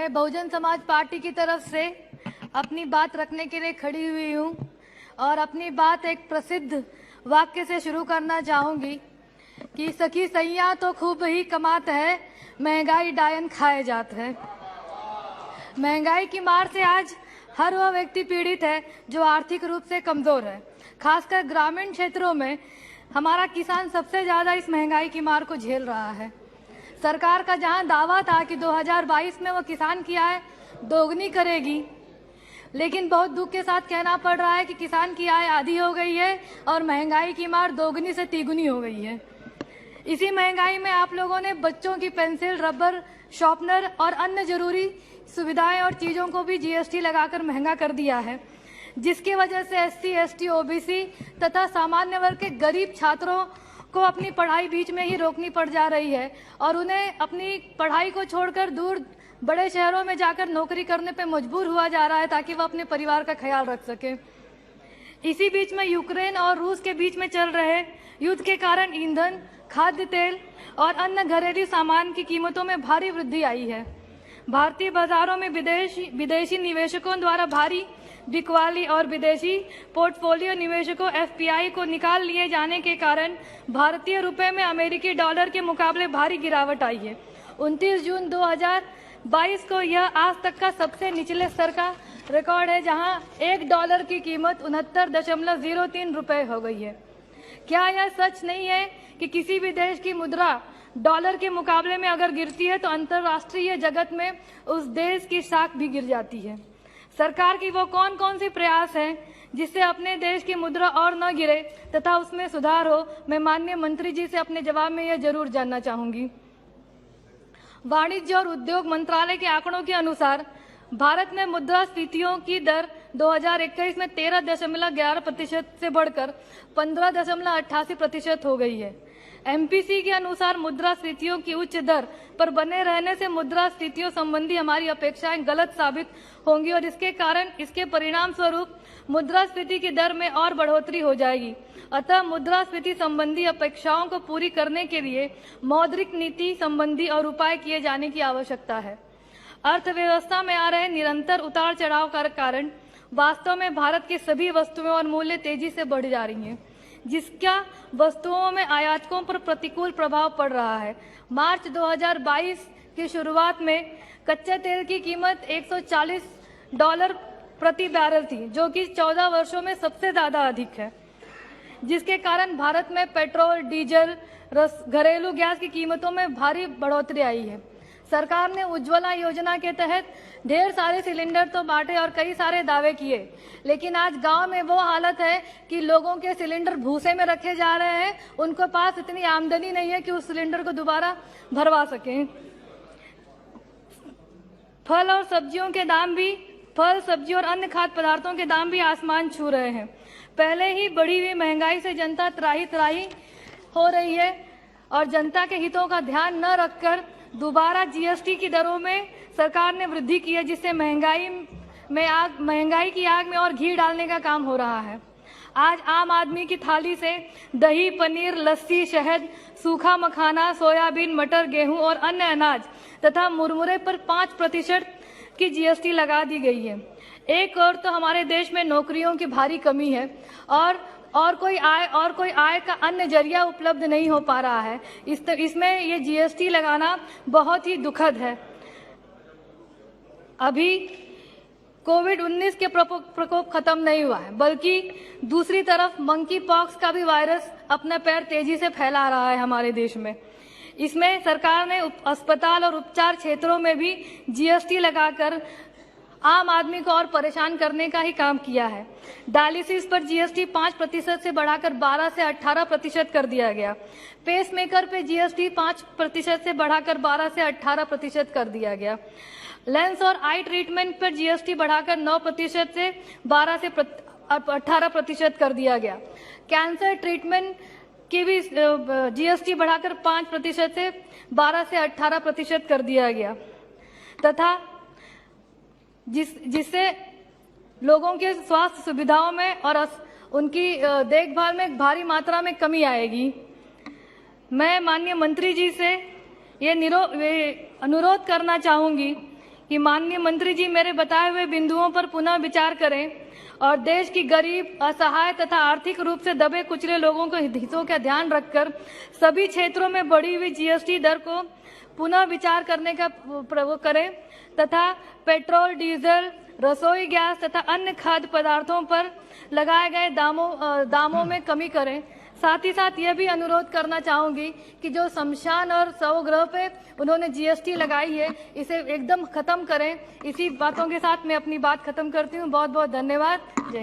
मैं बहुजन समाज पार्टी की तरफ से अपनी बात रखने के लिए खड़ी हुई हूँ और अपनी बात एक प्रसिद्ध वाक्य से शुरू करना चाहूँगी कि सखी सैया तो खूब ही कमात है, महंगाई डायन खाए जात है। महंगाई की मार से आज हर वह व्यक्ति पीड़ित है जो आर्थिक रूप से कमजोर है। खासकर ग्रामीण क्षेत्रों में हमारा किसान सबसे ज्यादा इस महंगाई की मार को झेल रहा है। सरकार का जहां दावा था कि 2022 में वो किसान की आय दोगुनी करेगी, लेकिन बहुत दुख के साथ कहना पड़ रहा है कि किसान की आय आधी हो गई है और महंगाई की मार दोगुनी से तिगुनी हो गई है। इसी महंगाई में आप लोगों ने बच्चों की पेंसिल, रबर, शॉर्पनर और अन्य जरूरी सुविधाएं और चीजों को भी जीएसटी लगाकर महंगा कर दिया है, जिसकी वजह से एससी, एसटी, ओबीसी तथा सामान्य वर्ग के गरीब छात्रों को अपनी पढ़ाई बीच में ही रोकनी पड़ जा रही है और उन्हें अपनी पढ़ाई को छोड़कर दूर बड़े शहरों में जाकर नौकरी करने पे मजबूर हुआ जा रहा है ताकि वह अपने परिवार का ख्याल रख सके। इसी बीच में यूक्रेन और रूस के बीच में चल रहे युद्ध के कारण ईंधन, खाद्य तेल और अन्य घरेलू सामान की कीमतों में भारी वृद्धि आई है। भारतीय बाजारों में विदेशी निवेशकों द्वारा भारी बिकवाली और विदेशी पोर्टफोलियो निवेशकों एफपीआई को निकाल लिए जाने के कारण भारतीय रुपए में अमेरिकी डॉलर के मुकाबले भारी गिरावट आई है। 29 जून 2022 को यह आज तक का सबसे निचले स्तर का रिकॉर्ड है, जहां $1 की कीमत 69.03 रुपए हो गई है। क्या यह सच नहीं है कि किसी भी देश की मुद्रा डॉलर के मुकाबले में अगर गिरती है तो अंतर्राष्ट्रीय जगत में उस देश की साख भी गिर जाती है। सरकार की वो कौन कौन सी प्रयास हैं जिससे अपने देश की मुद्रा और न गिरे तथा उसमें सुधार हो, मैं माननीय मंत्री जी से अपने जवाब में यह जरूर जानना चाहूंगी। वाणिज्य और उद्योग मंत्रालय के आंकड़ों के अनुसार भारत में मुद्रास्फीतियों की दर 2021 में 13.11% से बढ़कर 15.88% हो गई है। एमपीसी के अनुसार मुद्रास्फीतियों की उच्च दर पर बने रहने से मुद्रास्फीतियों संबंधी हमारी अपेक्षाएं गलत साबित होंगी और इसके कारण इसके परिणाम स्वरूप मुद्रास्फीति की दर में और बढ़ोतरी हो जाएगी। अतः मुद्रास्फीति संबंधी अपेक्षाओं को पूरी करने के लिए मौद्रिक नीति संबंधी और उपाय किए जाने की आवश्यकता है। अर्थव्यवस्था में आ रहे निरंतर उतार चढ़ाव का कारण वास्तव में भारत की सभी वस्तुएं और मूल्य तेजी से बढ़ जा रही हैं, जिसका वस्तुओं में आयातकों पर प्रतिकूल प्रभाव पड़ रहा है। मार्च 2022 की शुरुआत में कच्चे तेल की कीमत $140 प्रति बैरल थी, जो कि 14 वर्षों में सबसे ज्यादा अधिक है, जिसके कारण भारत में पेट्रोल, डीजल, घरेलू गैस की कीमतों में भारी बढ़ोतरी आई है। सरकार ने उज्ज्वला योजना के तहत ढेर सारे सिलेंडर तो बांटे और कई सारे दावे किए, लेकिन आज गांव में वो हालत है कि लोगों के सिलेंडर भूसे में रखे जा रहे हैं। उनके पास इतनी आमदनी नहीं है कि उस सिलेंडर को दोबारा भरवा सकें। फल, सब्जी और अन्य खाद्य पदार्थों के दाम भी आसमान छू रहे हैं। पहले ही बढ़ी हुई महंगाई से जनता त्राही हो रही है और जनता के हितों का ध्यान न रखकर दोबारा जीएसटी की दरों में सरकार ने वृद्धि की है, जिससे महंगाई की आग में और घी डालने का काम हो रहा है। आज आम आदमी की थाली से दही, पनीर, लस्सी, शहद, सूखा मखाना, सोयाबीन, मटर, गेहूं और अन्य अनाज तथा मुरमुरे पर 5% की जीएसटी लगा दी गई है। एक और तो हमारे देश में नौकरियों की भारी कमी है और कोई आय का अन्य जरिया उपलब्ध नहीं हो पा रहा है। इसमें ये जीएसटी लगाना बहुत ही दुखद है। अभी कोविड-19 के प्रकोप खत्म नहीं हुआ है, बल्कि दूसरी तरफ मंकी पॉक्स का भी वायरस अपना पैर तेजी से फैला रहा है हमारे देश में। इसमें सरकार ने अस्पताल और उपचार क्षेत्रों में भी जीएसटी लगाकर आम आदमी को और परेशान करने का ही काम किया है। डायलिसिस पर जीएसटी 5% से बढ़ाकर 12 से 18% कर दिया गया। पेसमेकर पे जीएसटी 5% से बढ़ाकर 12 से 18% कर दिया गया। लेंस और आई ट्रीटमेंट पर जीएसटी बढ़ाकर 9% से 12 से 18% कर दिया गया। कैंसर ट्रीटमेंट की भी जीएसटी बढ़ाकर 5% से 12 से 18% कर दिया गया तथा जिससे लोगों के स्वास्थ्य सुविधाओं में और उनकी देखभाल में भारी मात्रा में कमी आएगी। मैं माननीय मंत्री जी से ये अनुरोध करना चाहूंगी कि माननीय मंत्री जी मेरे बताए हुए बिंदुओं पर पुनः विचार करें और देश की गरीब, असहाय तथा आर्थिक रूप से दबे कुचले लोगों के हितों का ध्यान रखकर सभी क्षेत्रों में बढ़ी हुई जीएसटी दर को पुनः विचार करने का प्रयोग करें तथा पेट्रोल, डीजल, रसोई गैस तथा अन्य खाद्य पदार्थों पर लगाए गए दामों में कमी करें। साथ ही साथ यह भी अनुरोध करना चाहूंगी कि जो शमशान और शवगृह पे उन्होंने जीएसटी लगाई है, इसे एकदम खत्म करें। इसी बातों के साथ मैं अपनी बात खत्म करती हूँ। बहुत बहुत धन्यवाद। जय